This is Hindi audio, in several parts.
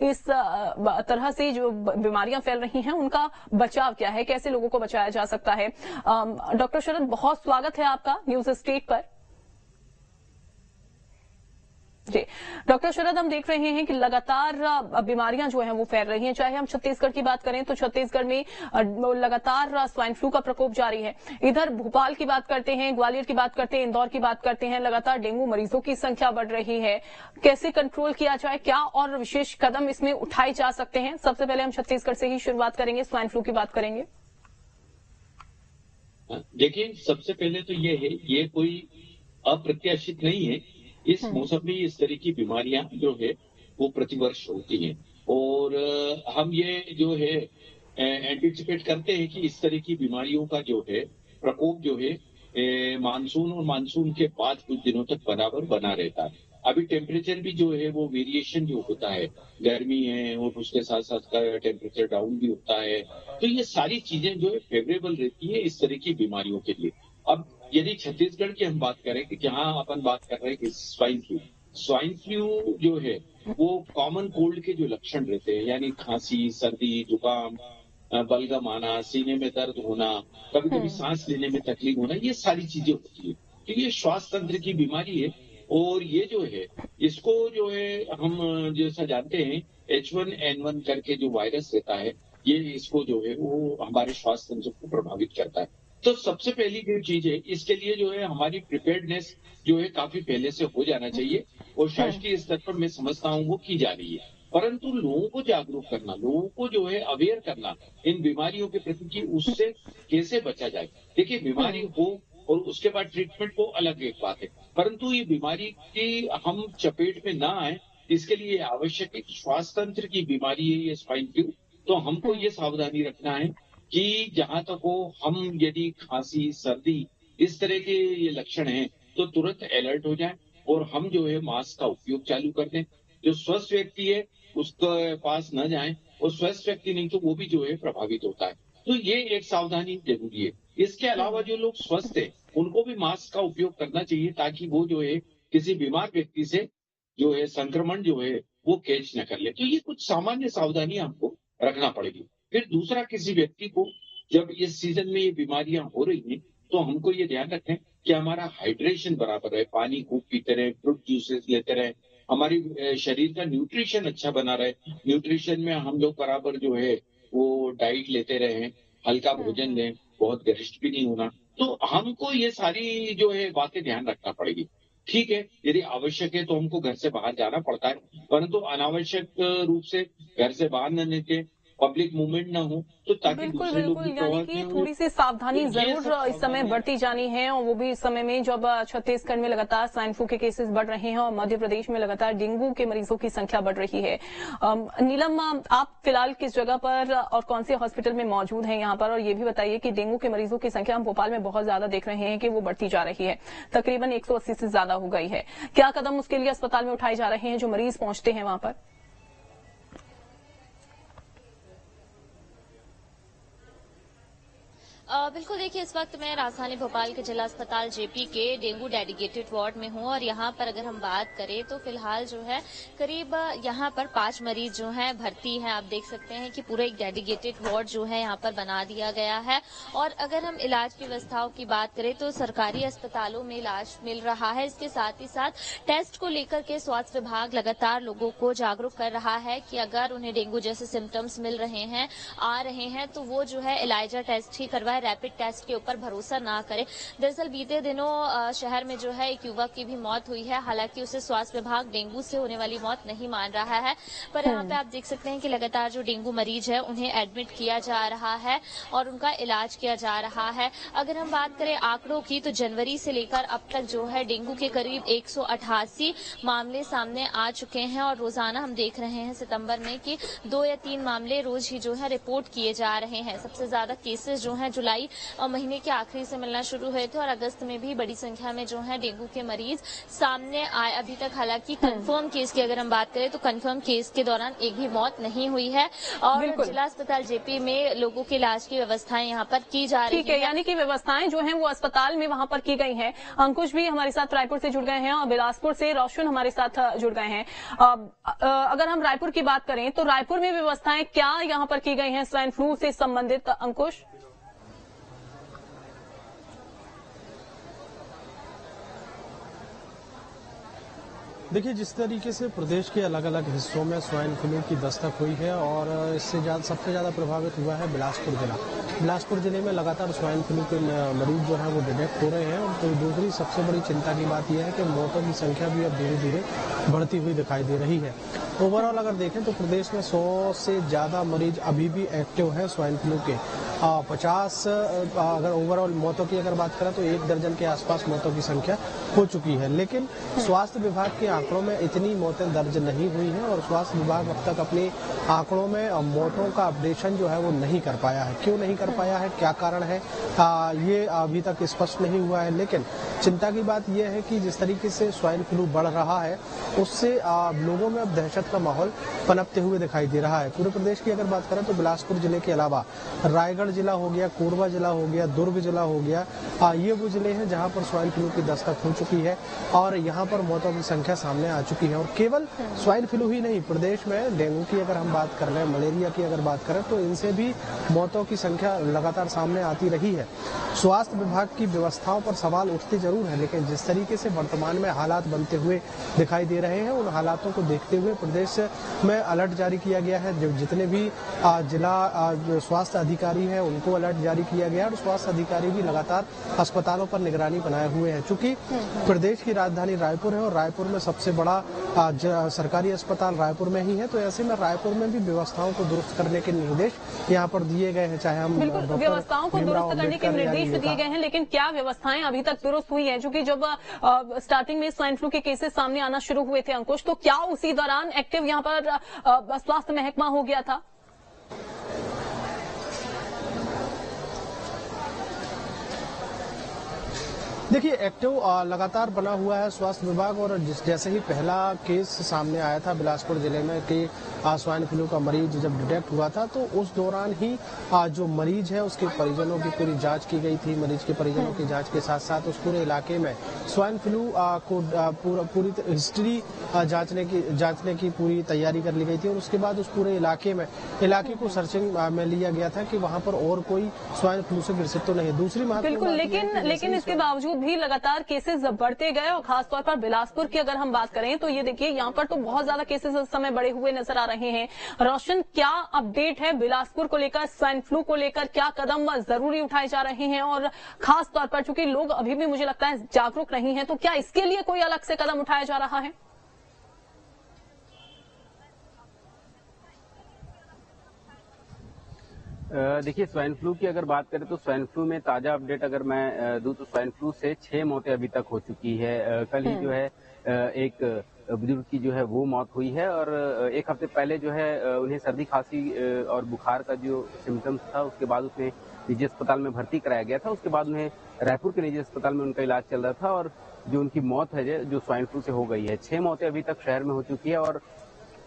इस तरह से जो बीमारियां फैल रही हैं उनका बचाव क्या है, कैसे लोगों को बचाया जा सकता है। डॉक्टर शरद, बहुत स्वागत है आपका न्यूज स्टेट पर। जी डॉक्टर शरद, हम देख रहे हैं कि लगातार बीमारियां जो हैं वो फैल रही हैं। चाहे हम छत्तीसगढ़ की बात करें तो छत्तीसगढ़ में लगातार स्वाइन फ्लू का प्रकोप जारी है। इधर भोपाल की बात करते हैं, ग्वालियर की बात करते हैं, इंदौर की बात करते हैं, लगातार डेंगू मरीजों की संख्या बढ़ रही है। कैसे कंट्रोल किया जाए, क्या और विशेष कदम इसमें उठाए जा सकते हैं? सबसे पहले हम छत्तीसगढ़ से ही शुरुआत करेंगे, स्वाइन फ्लू की बात करेंगे। देखिए, सबसे पहले तो ये कोई अप्रत्याशित नहीं है। इस मौसम में इस तरह की बीमारियां जो है वो प्रतिवर्ष होती हैं और हम ये जो है एंटिसिपेट करते हैं कि इस तरह की बीमारियों का जो है प्रकोप जो है मानसून और मानसून के बाद कुछ दिनों तक बराबर बना रहता है। अभी टेम्परेचर भी जो है वो वेरिएशन जो होता है, गर्मी है और उसके साथ साथ का टेम्परेचर डाउन भी होता है, तो ये सारी चीजें जो है फेवरेबल रहती है इस तरह की बीमारियों के लिए। अब यदि छत्तीसगढ़ की हम बात करें कि जहां अपन बात कर रहे हैं कि स्वाइन फ्लू जो है वो कॉमन कोल्ड के जो लक्षण रहते हैं, यानी खांसी, सर्दी, जुकाम, बलगम आना, सीने में दर्द होना, कभी कभी सांस लेने में तकलीफ होना, ये सारी चीजें होती है। तो ये श्वास तंत्र की बीमारी है और ये जो है इसको जो है हम जैसा जानते हैं H1N1 करके जो वायरस रहता है, ये इसको जो है वो हमारे श्वास तंत्र को प्रभावित करता है। तो सबसे पहली जो चीज है, इसके लिए जो है हमारी प्रिपेयर्डनेस जो है काफी पहले से हो जाना चाहिए और शासकीय स्तर पर मैं समझता हूँ वो की जा रही है। परंतु लोगों को जागरूक करना, लोगों को जो है अवेयर करना इन बीमारियों के प्रति कि उससे कैसे बचा जाए। देखिए, बीमारी हो और उसके बाद ट्रीटमेंट को अलग एक बात है, परंतु ये बीमारी की हम चपेट में ना आए, इसके लिए आवश्यक है। श्वास तंत्र की बीमारी है ये स्वाइन फ्लू, तो हमको ये सावधानी रखना है कि जहां तक हो हम यदि खांसी, सर्दी इस तरह के ये लक्षण हैं तो तुरंत अलर्ट हो जाएं और हम जो है मास्क का उपयोग चालू कर दें। जो स्वस्थ व्यक्ति है उसके पास न जाएं और स्वस्थ व्यक्ति नहीं तो वो भी जो है प्रभावित होता है। तो ये एक सावधानी जरूरी है। इसके अलावा जो लोग स्वस्थ है उनको भी मास्क का उपयोग करना चाहिए ताकि वो जो है किसी बीमार व्यक्ति से जो है संक्रमण जो है वो कैच न कर ले। तो ये कुछ सामान्य सावधानी हमको रखना पड़ेगी। फिर दूसरा, किसी व्यक्ति को जब इस सीजन में ये बीमारियां हो रही हैं तो हमको ये ध्यान रखें कि हमारा हाइड्रेशन बराबर रहे, पानी खूब पीते रहे, फ्रूट जूसेस लेते रहे, हमारी शरीर का न्यूट्रिशन अच्छा बना रहे। न्यूट्रिशन में हम लोग बराबर जो है वो डाइट लेते रहे, हल्का भोजन लें, बहुत गरिष्ठ भी नहीं होना। तो हमको ये सारी जो है बातें ध्यान रखना पड़ेगी। ठीक है, यदि आवश्यक है तो हमको घर से बाहर जाना पड़ता है, परंतु अनावश्यक रूप से घर से बाहर न निकले, पब्लिक मूवमेंट ना हो, तो ताकि बिल्कुल दूसरे लोग बिल्कुल, भी यानी प्रभावित कि न हो। थोड़ी सी सावधानी तो ये सब जरूर इस समय सावधानी बरती जानी है, और वो भी इस समय में जब छत्तीसगढ़ में लगातार स्वाइन फ्लू के केसेस बढ़ रहे हैं और मध्य प्रदेश में लगातार डेंगू के मरीजों की संख्या बढ़ रही है। नीलम, आप फिलहाल किस जगह पर और कौन से हॉस्पिटल में मौजूद हैं यहाँ पर, और ये भी बताइए कि डेंगू के मरीजों की संख्या हम भोपाल में बहुत ज्यादा देख रहे हैं कि वो बढ़ती जा रही है, तकरीबन 180 से ज्यादा हो गई है। क्या कदम उसके लिए अस्पताल में उठाए जा रहे हैं जो मरीज पहुंचते हैं वहां पर? बिल्कुल, देखिए इस वक्त मैं राजधानी भोपाल के जिला अस्पताल जेपी के डेंगू डेडिकेटेड वार्ड में हूं और यहाँ पर अगर हम बात करें तो फिलहाल जो है करीब यहाँ पर 5 मरीज जो हैं भर्ती हैं। आप देख सकते हैं कि पूरा एक डेडिकेटेड वार्ड जो है यहाँ पर बना दिया गया है। और अगर हम इलाज की व्यवस्थाओं की बात करें तो सरकारी अस्पतालों में इलाज मिल रहा है। इसके साथ ही साथ टेस्ट को लेकर के स्वास्थ्य विभाग लगातार लोगों को जागरूक कर रहा है कि अगर उन्हें डेंगू जैसे सिम्टम्स मिल रहे हैं, आ रहे हैं, तो वो जो है एलाइजा टेस्ट ही करवाए, रैपिड टेस्ट के ऊपर भरोसा ना करें। दरअसल बीते दिनों शहर में जो है एक युवक की भी मौत हुई है, हालांकि उसे स्वास्थ्य विभाग डेंगू से होने वाली मौत नहीं मान रहा है, पर यहाँ पे आप देख सकते हैं कि लगातार जो डेंगू मरीज है उन्हें एडमिट किया जा रहा है और उनका इलाज किया जा रहा है। अगर हम बात करें आंकड़ों की तो जनवरी से लेकर अब तक जो है डेंगू के करीब 188 मामले सामने आ चुके हैं और रोजाना हम देख रहे हैं सितंबर में कि 2 या 3 मामले रोज ही जो है रिपोर्ट किए जा रहे हैं। सबसे ज्यादा केसेस जो है जुलाई महीने के आखिरी से मिलना शुरू हुए थे और अगस्त में भी बड़ी संख्या में जो है डेंगू के मरीज सामने आए। अभी तक हालांकि कंफर्म केस की अगर हम बात करें तो कंफर्म केस के दौरान एक भी मौत नहीं हुई है और जिला अस्पताल जेपी में लोगों के इलाज की व्यवस्थाएं यहाँ पर की जा रही है। यानी कि व्यवस्थाएं जो हैं वो अस्पताल में वहां पर की गई हैं। अंकुश भी हमारे साथ रायपुर से जुड़ गए हैं और बिलासपुर से रोशन हमारे साथ जुड़ गए हैं। अगर हम रायपुर की बात करें तो रायपुर में व्यवस्थाएं क्या यहाँ पर की गई हैं स्वाइन फ्लू से संबंधित, अंकुश? देखिए, जिस तरीके से प्रदेश के अलग अलग हिस्सों में स्वाइन फ्लू की दस्तक हुई है और इससे सबसे ज्यादा प्रभावित हुआ है बिलासपुर जिला। बिलासपुर जिले में लगातार स्वाइन फ्लू के मरीज जो है वो डिटेक्ट हो रहे हैं और तो दूसरी सबसे बड़ी चिंता की बात यह है कि मौतों की संख्या भी अब धीरे धीरे बढ़ती हुई दिखाई दे रही है। ओवरऑल अगर देखें तो प्रदेश में 100 से ज्यादा मरीज अभी भी एक्टिव है स्वाइन फ्लू के। 50 अगर ओवरऑल मौतों की अगर बात करें तो 1 दर्जन के आसपास मौतों की संख्या हो चुकी है, लेकिन स्वास्थ्य विभाग के आंकड़ों में इतनी मौतें दर्ज नहीं हुई हैं और स्वास्थ्य विभाग अब तक अपने आंकड़ों में मौतों का अपडेशन जो है वो नहीं कर पाया है। क्यों नहीं कर पाया है, क्या कारण है, ये अभी तक स्पष्ट नहीं हुआ है। लेकिन चिंता की बात यह है कि जिस तरीके से स्वाइन फ्लू बढ़ रहा है उससे लोगों में अब दहशत का माहौल पनपते हुए दिखाई दे रहा है। पूरे प्रदेश की अगर बात करें तो बिलासपुर जिले के अलावा रायगढ़ जिला हो गया, कोरबा जिला हो गया, दुर्ग जिला हो गया, ये वो जिले हैं जहां पर स्वाइन फ्लू की दस्तक हो चुकी है और यहां पर मौतों की संख्या सामने आ चुकी है। और केवल स्वाइन फ्लू ही नहीं, प्रदेश में डेंगू की अगर हम बात कर रहे हैं, मलेरिया की अगर बात करें तो इनसे भी मौतों की संख्या लगातार सामने आती रही है। स्वास्थ्य विभाग की व्यवस्थाओं पर सवाल उठते जरूर है, लेकिन जिस तरीके से वर्तमान में हालात बनते हुए दिखाई दे रहे हैं उन हालातों को देखते हुए प्रदेश में अलर्ट जारी किया गया है। जो जितने भी जिला स्वास्थ्य अधिकारी हैं उनको अलर्ट जारी किया गया है और स्वास्थ्य अधिकारी भी लगातार अस्पतालों पर निगरानी बनाए हुए हैं। चूंकि प्रदेश की राजधानी रायपुर है और रायपुर में सबसे बड़ा सरकारी अस्पताल रायपुर में ही है, तो ऐसे में रायपुर में भी व्यवस्थाओं को दुरुस्त करने के निर्देश यहाँ पर दिए गए हैं। चाहे हम व्यवस्थाओं को दुरुस्त करने के निर्देश दिए गए हैं, लेकिन क्या व्यवस्थाएं अभी तक दुरुस्त हुई है? क्योंकि जब स्टार्टिंग में स्वाइन फ्लू के केसेस सामने आना शुरू हुए थे अंकुश, तो क्या उसी दौरान एक्टिव यहाँ पर स्वास्थ्य महकमा हो गया था? देखिए, एक्टिव लगातार बना हुआ है स्वास्थ्य विभाग और जैसे ही पहला केस सामने आया था बिलासपुर जिले में कि स्वाइन फ्लू का मरीज जब डिटेक्ट हुआ था तो उस दौरान ही जो मरीज है उसके परिजनों की पूरी जांच की गई थी। मरीज के परिजनों की जांच के साथ साथ उस पूरे इलाके में स्वाइन फ्लू को पूरी हिस्ट्री जांचने की पूरी तैयारी कर ली गई थी और उसके बाद उस पूरे इलाके को सर्चिंग में लिया गया था कि वहां पर और कोई स्वाइन फ्लू से ग्रसित तो नहीं। दूसरी बिल्कुल, लेकिन इसके बावजूद भी लगातार केसेस बढ़ते गए और खासतौर पर बिलासपुर की अगर हम बात करें तो ये देखिए यहाँ पर तो बहुत ज्यादा केसेस इस समय बढ़े हुए नजर आ रहे हैं। रोशन, क्या अपडेट है बिलासपुर को लेकर, स्वाइन फ्लू को लेकर क्या कदम जरूरी उठाए जा रहे हैं? और खास तौर पर चूंकि लोग अभी भी मुझे लगता है जागरूक नहीं है, तो क्या इसके लिए कोई अलग से कदम उठाया जा रहा है? देखिए, स्वाइन फ्लू की अगर बात करें तो स्वाइन फ्लू में ताजा अपडेट अगर मैं दूं तो स्वाइन फ्लू से 6 मौतें अभी तक हो चुकी है। कल ही जो है एक बुजुर्ग की जो है वो मौत हुई है और एक हफ्ते पहले जो है उन्हें सर्दी खांसी और बुखार का जो सिम्टम्स था उसके बाद उसमें निजी अस्पताल में भर्ती कराया गया था। उसके बाद उन्हें रायपुर के निजी अस्पताल में उनका इलाज चल रहा था और जो उनकी मौत है जो स्वाइन फ्लू से हो गई है। 6 मौतें अभी तक शहर में हो चुकी है और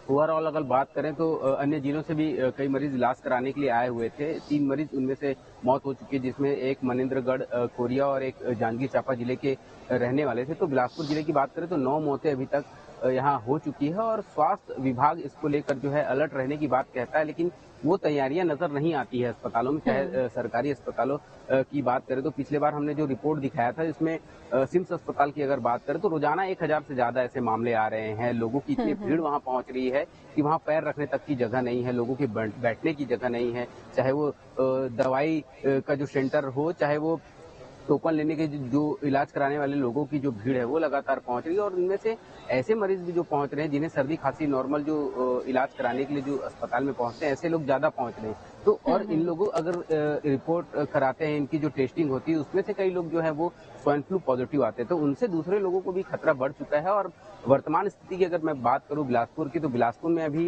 ओवरऑल अगर बात करें तो अन्य जिलों से भी कई मरीज इलाज कराने के लिए आए हुए थे। 3 मरीज उनमें से मौत हो चुकी है, जिसमें एक मनेंद्रगढ़ कोरिया और एक जांजगीर चांपा जिले के रहने वाले थे। तो बिलासपुर जिले की बात करें तो 9 मौतें अभी तक यहाँ हो चुकी है और स्वास्थ्य विभाग इसको लेकर जो है अलर्ट रहने की बात कहता है, लेकिन वो तैयारियां नजर नहीं आती है अस्पतालों में। चाहे सरकारी अस्पतालों की बात करें तो पिछले बार हमने जो रिपोर्ट दिखाया था जिसमें सिम्स अस्पताल की अगर बात करें तो रोजाना 1000 से ज्यादा ऐसे मामले आ रहे हैं। लोगों की इतनी भीड़ वहां पहुंच रही है कि वहां पैर रखने तक की जगह नहीं है, लोगों की बैठने की जगह नहीं है। चाहे वो दवाई का जो सेंटर हो, चाहे वो टोकन लेने के जो इलाज कराने वाले लोगों की जो भीड़ है वो लगातार पहुंच रही है और इनमें से ऐसे मरीज भी जो पहुंच रहे हैं जिन्हें सर्दी खांसी नॉर्मल जो इलाज कराने के लिए जो अस्पताल में पहुंचते हैं, ऐसे लोग ज्यादा पहुंच रहे हैं। तो और इन लोगों अगर रिपोर्ट कराते हैं, इनकी जो टेस्टिंग होती है उसमें से कई लोग जो है वो स्वाइन फ्लू पॉजिटिव आते हैं, तो उनसे दूसरे लोगों को भी खतरा बढ़ चुका है। और वर्तमान स्थिति की अगर मैं बात करूं बिलासपुर की, तो बिलासपुर में अभी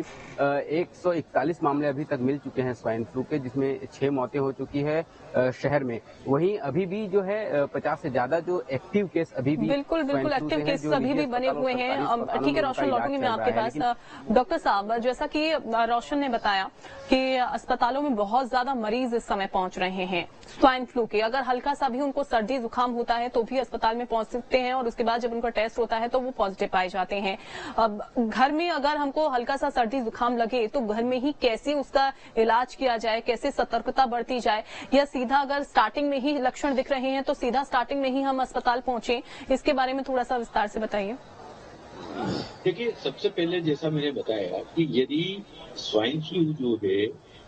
141 मामले अभी तक मिल चुके हैं स्वाइन फ्लू के, जिसमें 6 मौतें हो चुकी है शहर में। वहीं अभी भी जो है 50 से ज्यादा जो एक्टिव केस अभी भी बिल्कुल एक्टिव केस अभी भी बने हुए हैं। ठीक है रोशन, लौटूंगी मैं आपके पास। डॉक्टर साहब, जैसा कि रोशन ने बताया कि अस्पतालों में बहुत ज्यादा मरीज इस समय पहुंच रहे हैं स्वाइन फ्लू के। अगर हल्का सा भी उनको सर्दी जुकाम होता है तो भी अस्पताल में पहुंच सकते हैं और उसके बाद जब उनका टेस्ट होता है तो वो पॉजिटिव पाए जाते हैं। अब घर में अगर हमको हल्का सा सर्दी जुकाम लगे तो घर में ही कैसे उसका इलाज किया जाए, कैसे सतर्कता बरती जाए, या सीधा अगर स्टार्टिंग में ही लक्षण दिख रहे हैं तो सीधा स्टार्टिंग में ही हम अस्पताल पहुंचे, इसके बारे में थोड़ा सा विस्तार से बताइए। देखिए, सबसे पहले जैसा मैंने बताया कि यदि स्वाइन फ्लू जो है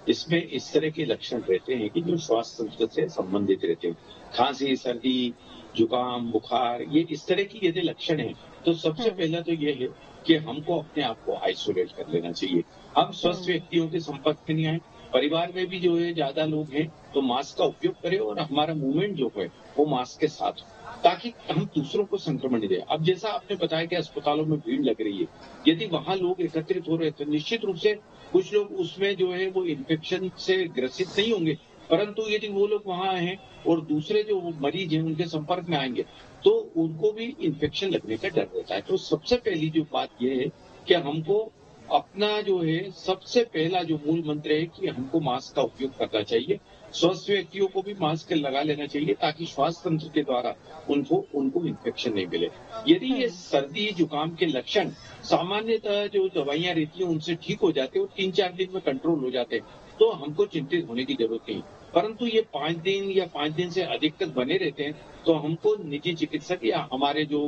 इसमें इस तरह के लक्षण रहते हैं कि जो श्वास तंत्र से संबंधित रहते हैं, खांसी, सर्दी, जुकाम, बुखार, ये इस तरह की यदि लक्षण है तो सबसे पहला तो ये है कि हमको अपने आप को आइसोलेट कर लेना चाहिए। हम स्वस्थ व्यक्तियों के संपर्क में नहीं आए। परिवार में भी जो है ज्यादा लोग हैं तो मास्क का उपयोग करें और हमारा मूवमेंट जो है वो मास्क के साथ हो, ताकि हम दूसरों को संक्रमण नहीं दें। अब जैसा आपने बताया कि अस्पतालों में भीड़ लग रही है, यदि वहां लोग एकत्रित हो रहे हैं तो निश्चित रूप से कुछ लोग उसमें जो है वो इन्फेक्शन से ग्रसित नहीं होंगे, परंतु यदि वो लोग वहां हैं और दूसरे जो मरीज हैं उनके संपर्क में आएंगे तो उनको भी इन्फेक्शन लगने का डर रहता है। तो सबसे पहली जो बात यह है कि हमको अपना जो है सबसे पहला जो मूल मंत्र है कि हमको मास्क का उपयोग करना चाहिए। स्वस्थ व्यक्तियों को भी मास्क लगा लेना चाहिए ताकि श्वास तंत्र के द्वारा उनको इन्फेक्शन नहीं मिले। यदि ये सर्दी जुकाम के लक्षण सामान्यतः जो दवाइयां रहती है उनसे ठीक हो जाते हैं और 3-4 दिन में कंट्रोल हो जाते हैं तो हमको चिंतित होने की जरूरत नहीं। परंतु ये 5 दिन या 5 दिन से अधिक तक बने रहते हैं तो हमको निजी चिकित्सक या हमारे जो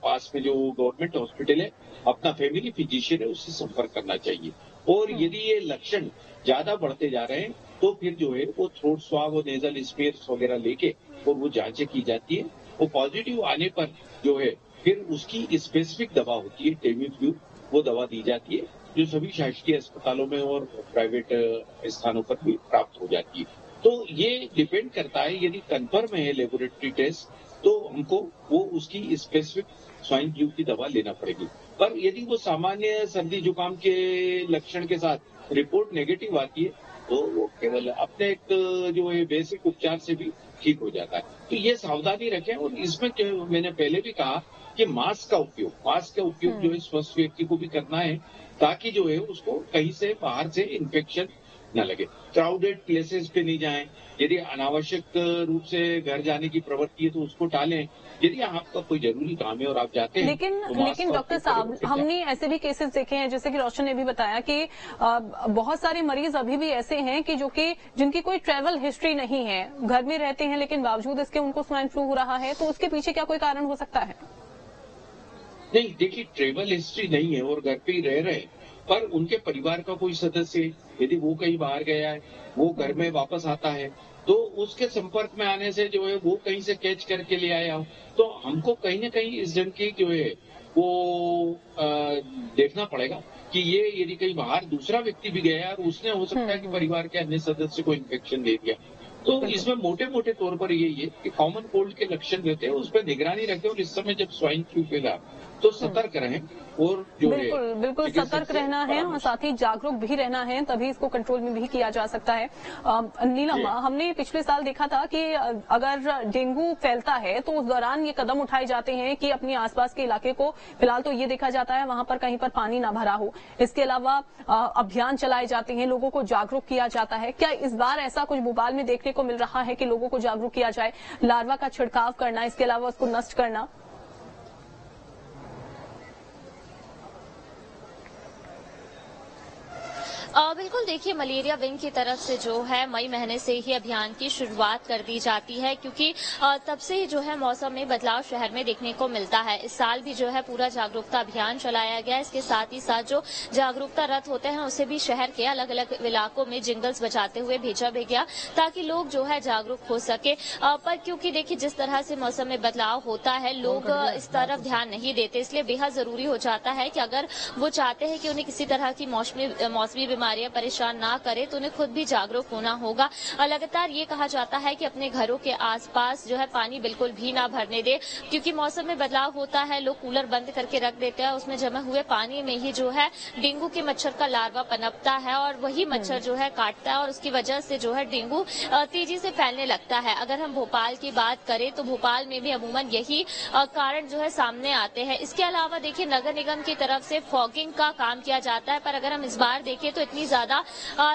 पास में जो गवर्नमेंट हॉस्पिटल है, अपना फैमिली फिजिशियन है, उससे संपर्क करना चाहिए। और यदि ये लक्षण ज्यादा बढ़ते जा रहे हैं तो फिर जो है वो थ्रोट स्वाब और नेजल स्पेयर्स वगैरह लेके और वो जांचें की जाती है। वो पॉजिटिव आने पर जो है फिर उसकी स्पेसिफिक दवा होती है टेमीफ्लू, वो दवा दी जाती है जो सभी शासकीय अस्पतालों में और प्राइवेट स्थानों पर भी प्राप्त हो जाती है। तो ये डिपेंड करता है, यदि कंफर्म है लेबोरेटरी टेस्ट तो हमको वो उसकी स्पेसिफिक स्वाइन फ्लू की दवा लेना पड़ेगी। पर यदि वो सामान्य सर्दी जुकाम के लक्षण के साथ रिपोर्ट नेगेटिव आती है तो वो केवल अपने एक जो है बेसिक उपचार से भी ठीक हो जाता है। तो ये सावधानी रखें। और इसमें जो मैंने पहले भी कहा कि मास्क का उपयोग जो है स्वस्थ व्यक्ति को भी करना है ताकि जो है उसको कहीं से बाहर से इन्फेक्शन न लगे। क्राउडेड प्लेसेस पे नहीं जाएं। यदि अनावश्यक रूप से घर जाने की प्रवृत्ति है तो उसको टालें। यदि आपका कोई जरूरी काम है और आप जाते हैं लेकिन डॉक्टर साहब, हमने ऐसे भी केसेस देखे हैं, जैसे कि रोशन ने भी बताया कि बहुत सारे मरीज अभी भी ऐसे हैं कि जिनकी कोई ट्रैवल हिस्ट्री नहीं है, घर में रहते हैं लेकिन बावजूद इसके उनको स्वाइन फ्लू हो रहा है, तो उसके पीछे क्या कोई कारण हो सकता है? नहीं, देखिए, ट्रेवल हिस्ट्री नहीं है और घर पे ही रह रहे हैं, पर उनके परिवार का कोई सदस्य यदि वो कहीं बाहर गया है, वो घर में वापस आता है तो उसके संपर्क में आने से जो है वो कहीं से कैच करके ले आया हो, तो हमको कहीं ना कहीं इस जन की जो है वो देखना पड़ेगा कि ये यदि कहीं बाहर दूसरा व्यक्ति भी गया है और उसने हो सकता है कि परिवार के अन्य सदस्य को इन्फेक्शन दे दिया। तो इसमें मोटे मोटे तौर पर यही है कि कॉमन कोल्ड के लक्षण रहते हैं, उस पर निगरानी रखें और इस समय जब स्वाइन फ्लू फैला तो सतर्क रहें और जो बिल्कुल सतर्क रहना है और साथ ही जागरूक भी रहना है, तभी इसको कंट्रोल में भी किया जा सकता है। नीलम, हमने पिछले साल देखा था कि अगर डेंगू फैलता है तो उस दौरान ये कदम उठाए जाते हैं कि अपने आसपास के इलाके को, फिलहाल तो ये देखा जाता है वहां पर कहीं पर पानी ना भरा हो। इसके अलावा अभियान चलाए जाते हैं, लोगों को जागरूक किया जाता है। क्या इस बार ऐसा कुछ भोपाल में देखने को मिल रहा है कि लोगों को जागरूक किया जाए, लार्वा का छिड़काव करना, इसके अलावा उसको नष्ट करना? बिल्कुल, देखिए मलेरिया विंग की तरफ से जो है मई महीने से ही अभियान की शुरुआत कर दी जाती है, क्योंकि तब से ही जो है मौसम में बदलाव शहर में देखने को मिलता है। इस साल भी जो है पूरा जागरूकता अभियान चलाया गया। इसके साथ ही साथ जो जागरूकता रथ होते हैं उसे भी शहर के अलग अलग इलाकों में जिंगल्स बजाते हुए भेजा भी गया, ताकि लोग जो है जागरूक हो सके। पर क्योंकि देखिए जिस तरह से मौसम में बदलाव होता है, लोग इस तरफ ध्यान नहीं देते, इसलिए बेहद जरूरी हो जाता है कि अगर वो चाहते हैं कि उन्हें किसी तरह की मौसमी बीमारियां परेशान ना करे, तो उन्हें खुद भी जागरूक होना होगा। लगातार ये कहा जाता है कि अपने घरों के आसपास जो है पानी बिल्कुल भी ना भरने दे, क्योंकि मौसम में बदलाव होता है, लोग कूलर बंद करके रख देते हैं, उसमें जमे हुए पानी में ही जो है डेंगू के मच्छर का लार्वा पनपता है और वही मच्छर जो है काटता है और उसकी वजह से जो है डेंगू तेजी से फैलने लगता है। अगर हम भोपाल की बात करें तो भोपाल में भी अमूमन यही कारण जो है सामने आते हैं। इसके अलावा देखिए नगर निगम की तरफ से फॉगिंग का काम किया जाता है, पर अगर हम इस बार देखें तो इतनी ज्यादा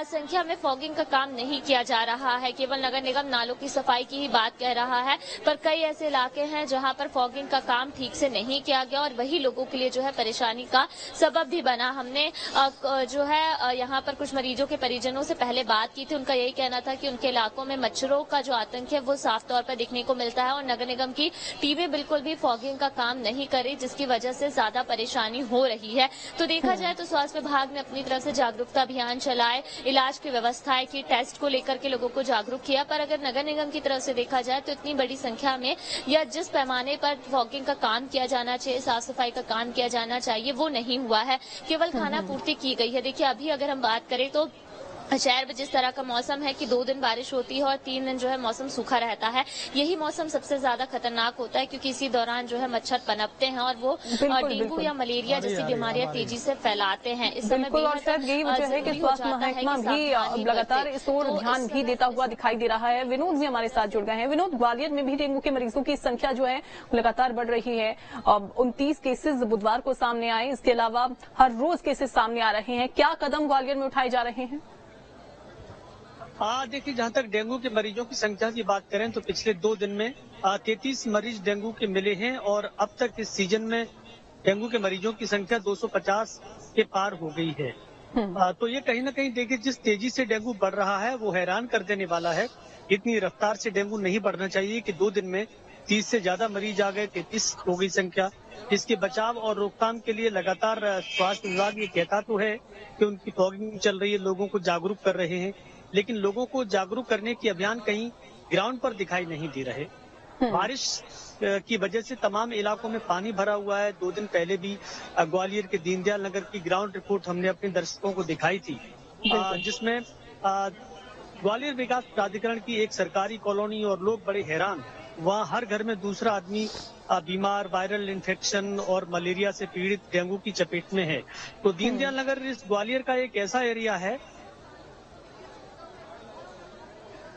संख्या में फॉगिंग का काम नहीं किया जा रहा है। केवल नगर निगम नालों की सफाई की ही बात कह रहा है, पर कई ऐसे इलाके हैं जहां पर फॉगिंग का काम ठीक से नहीं किया गया और वही लोगों के लिए जो है परेशानी का सबब भी बना। हमने जो है यहाँ पर कुछ मरीजों के परिजनों से पहले बात की थी, उनका यही कहना था कि उनके इलाकों में मच्छरों का जो आतंक है वो साफ तौर पर देखने को मिलता है और नगर निगम की टीमें बिल्कुल भी फॉगिंग का काम नहीं कर रही, जिसकी वजह से ज्यादा परेशानी हो रही है। तो देखा जाए तो स्वास्थ्य विभाग ने अपनी तरफ से जागरूकता अभियान चलाए, इलाज की व्यवस्थाएं की, टेस्ट को लेकर के लोगों को जागरूक किया, पर अगर नगर निगम की तरफ से देखा जाए तो इतनी बड़ी संख्या में या जिस पैमाने पर फॉगिंग का काम किया जाना चाहिए, साफ सफाई का काम किया जाना चाहिए, वो नहीं हुआ है। केवल खाना पूर्ति की गई है। देखिए अभी अगर हम बात करें तो शहर में जिस तरह का मौसम है कि 2 दिन बारिश होती है और 3 दिन जो है मौसम सूखा रहता है, यही मौसम सबसे ज्यादा खतरनाक होता है, क्योंकि इसी दौरान जो है मच्छर पनपते हैं और वो डेंगू या मलेरिया जैसी बीमारियां तेजी से फैलाते हैं। इस समय और शायद यही वजह है कि स्वास्थ्य महकमा भी लगातार इस ओर ध्यान भी देता हुआ दिखाई दे रहा है। विनोद भी हमारे साथ जुड़ गए हैं। विनोद, ग्वालियर में भी डेंगू के मरीजों की संख्या जो है लगातार बढ़ रही है। 29 केसेस बुधवार को सामने आए, इसके अलावा हर रोज केसेस सामने आ रहे हैं। क्या कदम ग्वालियर में उठाए जा रहे हैं? देखिए, जहां तक डेंगू के मरीजों की संख्या की बात करें तो पिछले 2 दिन में 33 मरीज डेंगू के मिले हैं और अब तक इस सीजन में डेंगू के मरीजों की संख्या 250 के पार हो गई है। तो ये कहीं ना कहीं देखिए जिस तेजी से डेंगू बढ़ रहा है वो हैरान कर देने वाला है। इतनी रफ्तार से डेंगू नहीं बढ़ना चाहिए कि 2 दिन में 30 से ज्यादा मरीज आ गए, 33 हो गई संख्या। इसके बचाव और रोकथाम के लिए लगातार स्वास्थ्य विभाग ये कहता तो है कि उनकी फॉगिंग चल रही है, लोगों को जागरूक कर रहे हैं, लेकिन लोगों को जागरूक करने की अभियान कहीं ग्राउंड पर दिखाई नहीं दे रहे। बारिश की वजह से तमाम इलाकों में पानी भरा हुआ है। 2 दिन पहले भी ग्वालियर के दीनदयाल नगर की ग्राउंड रिपोर्ट हमने अपने दर्शकों को दिखाई थी, जिसमें ग्वालियर विकास प्राधिकरण की एक सरकारी कॉलोनी और लोग बड़े हैरान, वहाँ हर घर में दूसरा आदमी बीमार, वायरल इन्फेक्शन और मलेरिया से पीड़ित डेंगू की चपेट में है। तो दीनदयाल नगर इस ग्वालियर का एक ऐसा एरिया है,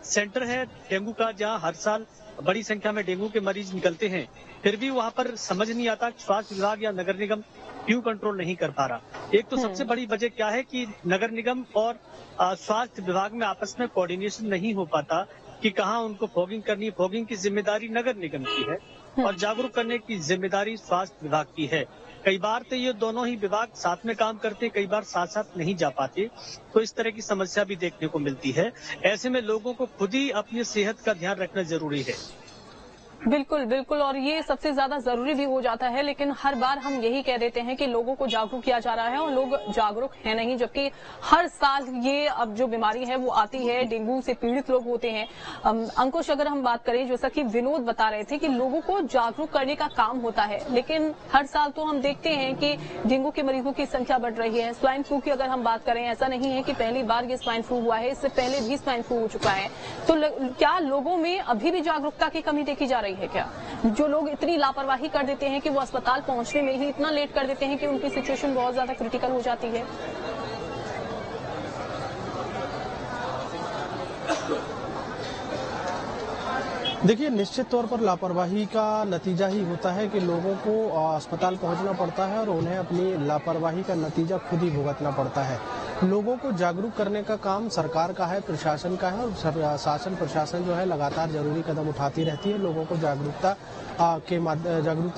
सेंटर है डेंगू का, जहां हर साल बड़ी संख्या में डेंगू के मरीज निकलते हैं, फिर भी वहां पर समझ नहीं आता स्वास्थ्य विभाग या नगर निगम क्यों कंट्रोल नहीं कर पा रहा। एक तो सबसे बड़ी वजह क्या है कि नगर निगम और स्वास्थ्य विभाग में आपस में कोऑर्डिनेशन नहीं हो पाता कि कहाँ उनको फॉगिंग करनी है। फॉगिंग की जिम्मेदारी नगर निगम की है और जागरूक करने की जिम्मेदारी स्वास्थ्य विभाग की है। कई बार तो ये दोनों ही विभाग साथ में काम करते, कई बार साथ साथ नहीं जा पाते, तो इस तरह की समस्या भी देखने को मिलती है। ऐसे में लोगों को खुद ही अपनी सेहत का ध्यान रखना जरूरी है। बिल्कुल बिल्कुल, और ये सबसे ज्यादा जरूरी भी हो जाता है, लेकिन हर बार हम यही कह देते हैं कि लोगों को जागरूक किया जा रहा है और लोग जागरूक है नहीं, जबकि हर साल ये अब जो बीमारी है वो आती है, डेंगू से पीड़ित लोग होते हैं। अंकुश, अगर हम बात करें, जैसा कि विनोद बता रहे थे कि लोगों को जागरूक करने का काम होता है, लेकिन हर साल तो हम देखते हैं कि डेंगू के मरीजों की संख्या बढ़ रही है। स्वाइन फ्लू की अगर हम बात करें, ऐसा नहीं है कि पहली बार ये स्वाइन फ्लू हुआ है, इससे पहले भी स्वाइन फ्लू हो चुका है। तो क्या लोगों में अभी भी जागरूकता की कमी देखी जा रही है क्या? जो लोग इतनी लापरवाही कर देते हैं कि वो अस्पताल पहुंचने में ही इतना लेट कर देते हैं कि उनकी सिचुएशन बहुत ज्यादा क्रिटिकल हो जाती है। देखिए, निश्चित तौर पर लापरवाही का नतीजा ही होता है कि लोगों को अस्पताल पहुंचना पड़ता है और उन्हें अपनी लापरवाही का नतीजा खुद ही भुगतना पड़ता है। लोगों को जागरूक करने का काम सरकार का है, प्रशासन का है, और शासन प्रशासन जो है लगातार जरूरी कदम उठाती रहती है। लोगों को जागरूकता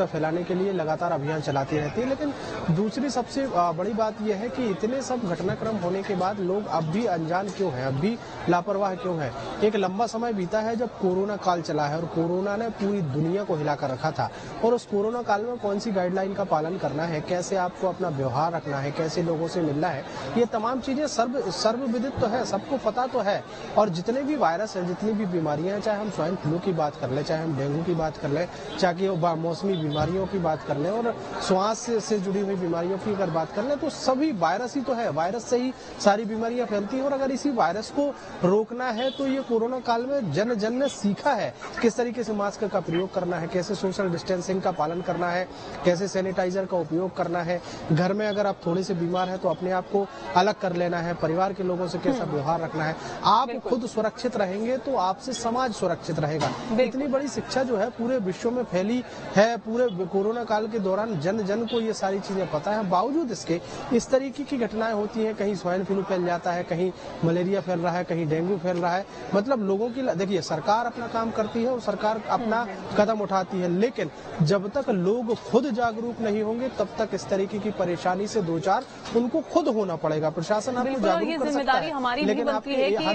फैलाने के लिए लगातार अभियान चलाती रहती है। लेकिन दूसरी सबसे बड़ी बात यह है कि इतने सब घटनाक्रम होने के बाद लोग अब भी अनजान क्यों हैं, अब भी लापरवाह क्यों है। एक लंबा समय बीता है जब कोरोना काल चला है और कोरोना ने पूरी दुनिया को हिलाकर रखा था, और उस कोरोना काल में कौन सी गाइडलाइन का पालन करना है, कैसे आपको अपना व्यवहार रखना है, कैसे लोगों से मिलना है, ये तमाम चीजें सर्वविदित तो है, सबको पता तो है। और जितने भी वायरस हैं, जितनी भी बीमारियां हैं, चाहे हम स्वाइन फ्लू की बात कर ले, चाहे हम डेंगू की बात कर ले, चाहे मौसमी बीमारियों की बात कर ले, और श्वास से जुड़ी हुई बीमारियों की अगर बात कर ले, तो सभी वायरस ही तो है। वायरस से ही सारी बीमारियां फैलती हैं। और अगर इसी वायरस को रोकना है तो ये कोरोना काल में जन जन ने सीखा है किस तरीके से मास्क का प्रयोग करना है, कैसे सोशल डिस्टेंसिंग का पालन करना है, कैसे सैनिटाइजर का उपयोग करना है। घर में अगर आप थोड़े से बीमार हैं तो अपने आप को अलग कर लेना है, परिवार के लोगों से कैसा व्यवहार रखना है। आप खुद सुरक्षित रहेंगे तो आपसे समाज सुरक्षित रहेगा। इतनी बड़ी शिक्षा जो है पूरे विश्व में फैली है। पूरे कोरोना काल के दौरान जन जन को ये सारी चीजें पता है। बावजूद इसके इस तरीके की घटनाएं होती हैं, कहीं स्वाइन फ्लू फैल जाता है, कहीं मलेरिया फैल रहा है, कहीं डेंगू फैल रहा है। मतलब लोगों की, देखिए सरकार अपना काम करती है और सरकार अपना कदम उठाती है, लेकिन जब तक लोग खुद जागरूक नहीं होंगे तब तक इस तरीके की परेशानी से दो चार उनको खुद होना पड़ेगा। प्रशासन आपको जागरूक कर सकता है, हमारी भी बनती है कि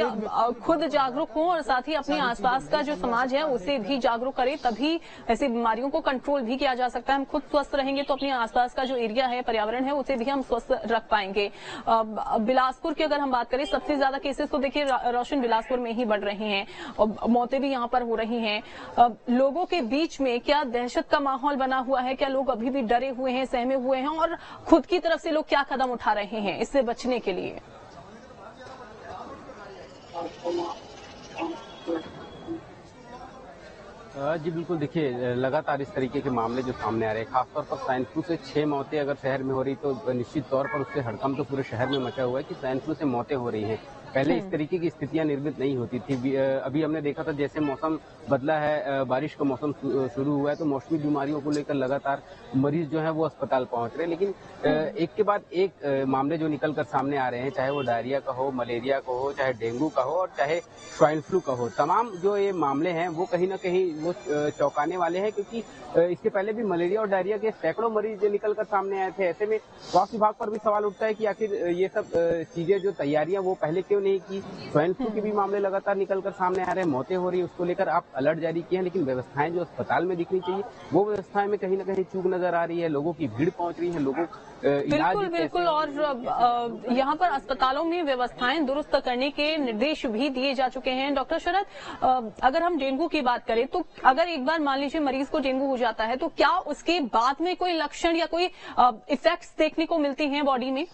खुद जागरूक हो और साथ ही अपने आसपास का जो समाज है उसे भी जागरूक करे, तभी ऐसी बीमारियों को कंट्रोल भी किया जा सकता है। हम खुद स्वस्थ रहेंगे तो अपने आसपास का जो एरिया है, पर्यावरण है, उसे भी हम स्वस्थ रख पाएंगे। बिलासपुर की अगर हम बात करें, सबसे ज्यादा केसेस तो देखिए रोशन बिलासपुर में ही बढ़ रहे हैं और मौतें भी यहाँ पर हो रही हैं। लोगों के बीच में क्या दहशत का माहौल बना हुआ है? क्या लोग अभी भी डरे हुए हैं, सहमे हुए हैं? और खुद की तरफ से लोग क्या कदम उठा रहे हैं इससे बचने के लिए? जी बिल्कुल, देखिए लगातार इस तरीके के मामले जो सामने आ रहे हैं, खासतौर पर स्वाइन फ्लू से 6 मौतें अगर शहर में हो रही तो निश्चित तौर पर उससे हड़कंप तो पूरे शहर में मचा हुआ है कि स्वाइन फ्लू से मौतें हो रही हैं। पहले इस तरीके की स्थितियां निर्मित नहीं होती थी। अभी हमने देखा था जैसे मौसम बदला है, बारिश का मौसम शुरू हुआ है तो मौसमी बीमारियों को लेकर लगातार मरीज जो है वो अस्पताल पहुंच रहे हैं। लेकिन एक के बाद एक मामले जो निकल कर सामने आ रहे हैं, चाहे वो डायरिया का हो, मलेरिया का हो, चाहे डेंगू का हो और चाहे स्वाइन फ्लू का हो, तमाम जो ये मामले हैं वो कहीं ना कहीं वो चौंकाने वाले हैं, क्योंकि इसके पहले भी मलेरिया और डायरिया के सैकड़ों मरीज निकल कर सामने आए थे। ऐसे में स्वास्थ्य विभाग पर भी सवाल उठता है कि आखिर ये सब चीजें जो तैयारियां वो पहले क्यों नहीं की। स्वाइन फ्लू के भी मामले लगातार निकलकर सामने आ रहे हैं, मौतें हो रही है, उसको लेकर आप अलर्ट जारी किए हैं, लेकिन व्यवस्थाएं जो अस्पताल में दिखनी चाहिए वो व्यवस्थाएं में कहीं ना कहीं चूक नजर आ रही है। लोगों की भीड़ पहुंच रही है, लोगों बिल्कुल और यहाँ पर अस्पतालों में व्यवस्थाएं दुरुस्त करने के निर्देश भी दिए जा चुके हैं। डॉक्टर शरद, अगर हम डेंगू की बात करें तो अगर एक बार मान लीजिए मरीज को डेंगू हो जाता है तो क्या उसके बाद में कोई लक्षण या कोई इफेक्ट्स देखने को मिलते हैं बॉडी में?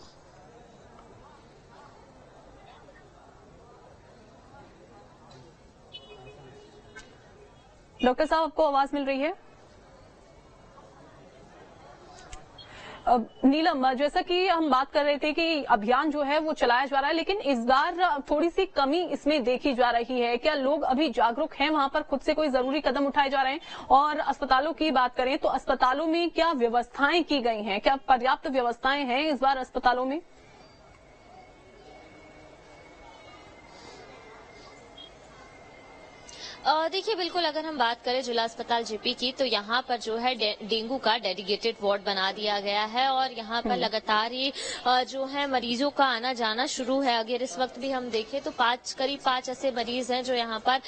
डॉक्टर साहब, आपको आवाज मिल रही है? नीलम, जैसा कि हम बात कर रहे थे कि अभियान जो है वो चलाया जा रहा है, लेकिन इस बार थोड़ी सी कमी इसमें देखी जा रही है। क्या लोग अभी जागरूक हैं? वहां पर खुद से कोई जरूरी कदम उठाए जा रहे हैं? और अस्पतालों की बात करें तो अस्पतालों में क्या व्यवस्थाएं की गई हैं? क्या पर्याप्त व्यवस्थाएं हैं इस बार अस्पतालों में? देखिए बिल्कुल, अगर हम बात करें जिला अस्पताल जेपी की तो यहाँ पर जो है डेंगू का डेडिकेटेड वार्ड बना दिया गया है और यहाँ पर लगातार ही जो है मरीजों का आना जाना शुरू है। अगर इस वक्त भी हम देखें तो करीब 5 ऐसे मरीज हैं जो यहाँ पर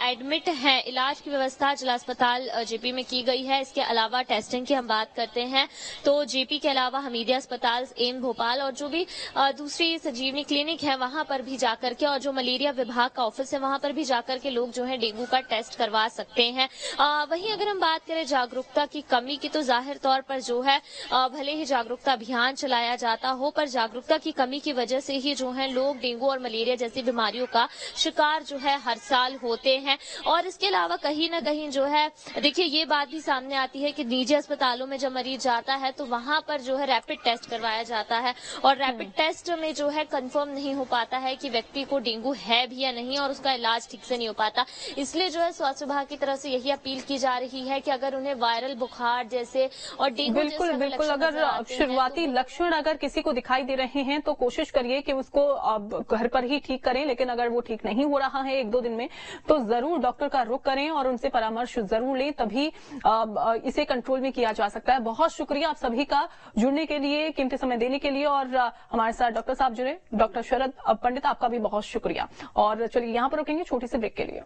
एडमिट हैं। इलाज की व्यवस्था जिला अस्पताल जेपी में की गई है। इसके अलावा टेस्टिंग की हम बात करते हैं तो जेपी के अलावा हमीदिया अस्पताल, एम भोपाल और जो भी दूसरी संजीवनी क्लिनिक है वहां पर भी जाकर के, और जो मलेरिया विभाग का ऑफिस है वहां पर भी जाकर के लोग जो है डेंगू का टेस्ट करवा सकते हैं। वहीं अगर हम बात करें जागरूकता की कमी की तो जाहिर तौर पर जो है भले ही जागरूकता अभियान चलाया जाता हो, पर जागरूकता की कमी की वजह से ही जो है लोग डेंगू और मलेरिया जैसी बीमारियों का शिकार जो है हर साल होते हैं। और इसके अलावा कहीं ना कहीं जो है देखिए ये बात भी सामने आती है कि निजी अस्पतालों में जब मरीज जाता है तो वहां पर जो है रैपिड टेस्ट करवाया जाता है और रैपिड टेस्ट में जो है कंफर्म नहीं हो पाता है कि व्यक्ति को डेंगू है भी या नहीं और उसका इलाज ठीक से नहीं हो पाता। इसलिए जो है स्वास्थ्य विभाग की तरफ से यही अपील की जा रही है कि अगर उन्हें वायरल बुखार जैसे और डेंगू बिल्कुल जैसे बिल्कुल, लक्षण नजर अगर आते हैं शुरुआती लक्षण अगर किसी को दिखाई दे रहे हैं तो कोशिश करिए कि उसको अब घर पर ही ठीक करें, लेकिन अगर वो ठीक नहीं हो रहा है 1-2 दिन में तो जरूर डॉक्टर का रुख करें और उनसे परामर्श जरूर लें, तभी इसे कंट्रोल में किया जा सकता है। बहुत शुक्रिया आप सभी का जुड़ने के लिए, कीमती समय देने के लिए, और हमारे साथ डॉक्टर साहब जुड़े। डॉक्टर शरद पंडित, आपका भी बहुत शुक्रिया। और चलिए यहाँ पर रुकेंगे छोटी सी ब्रेक के लिए।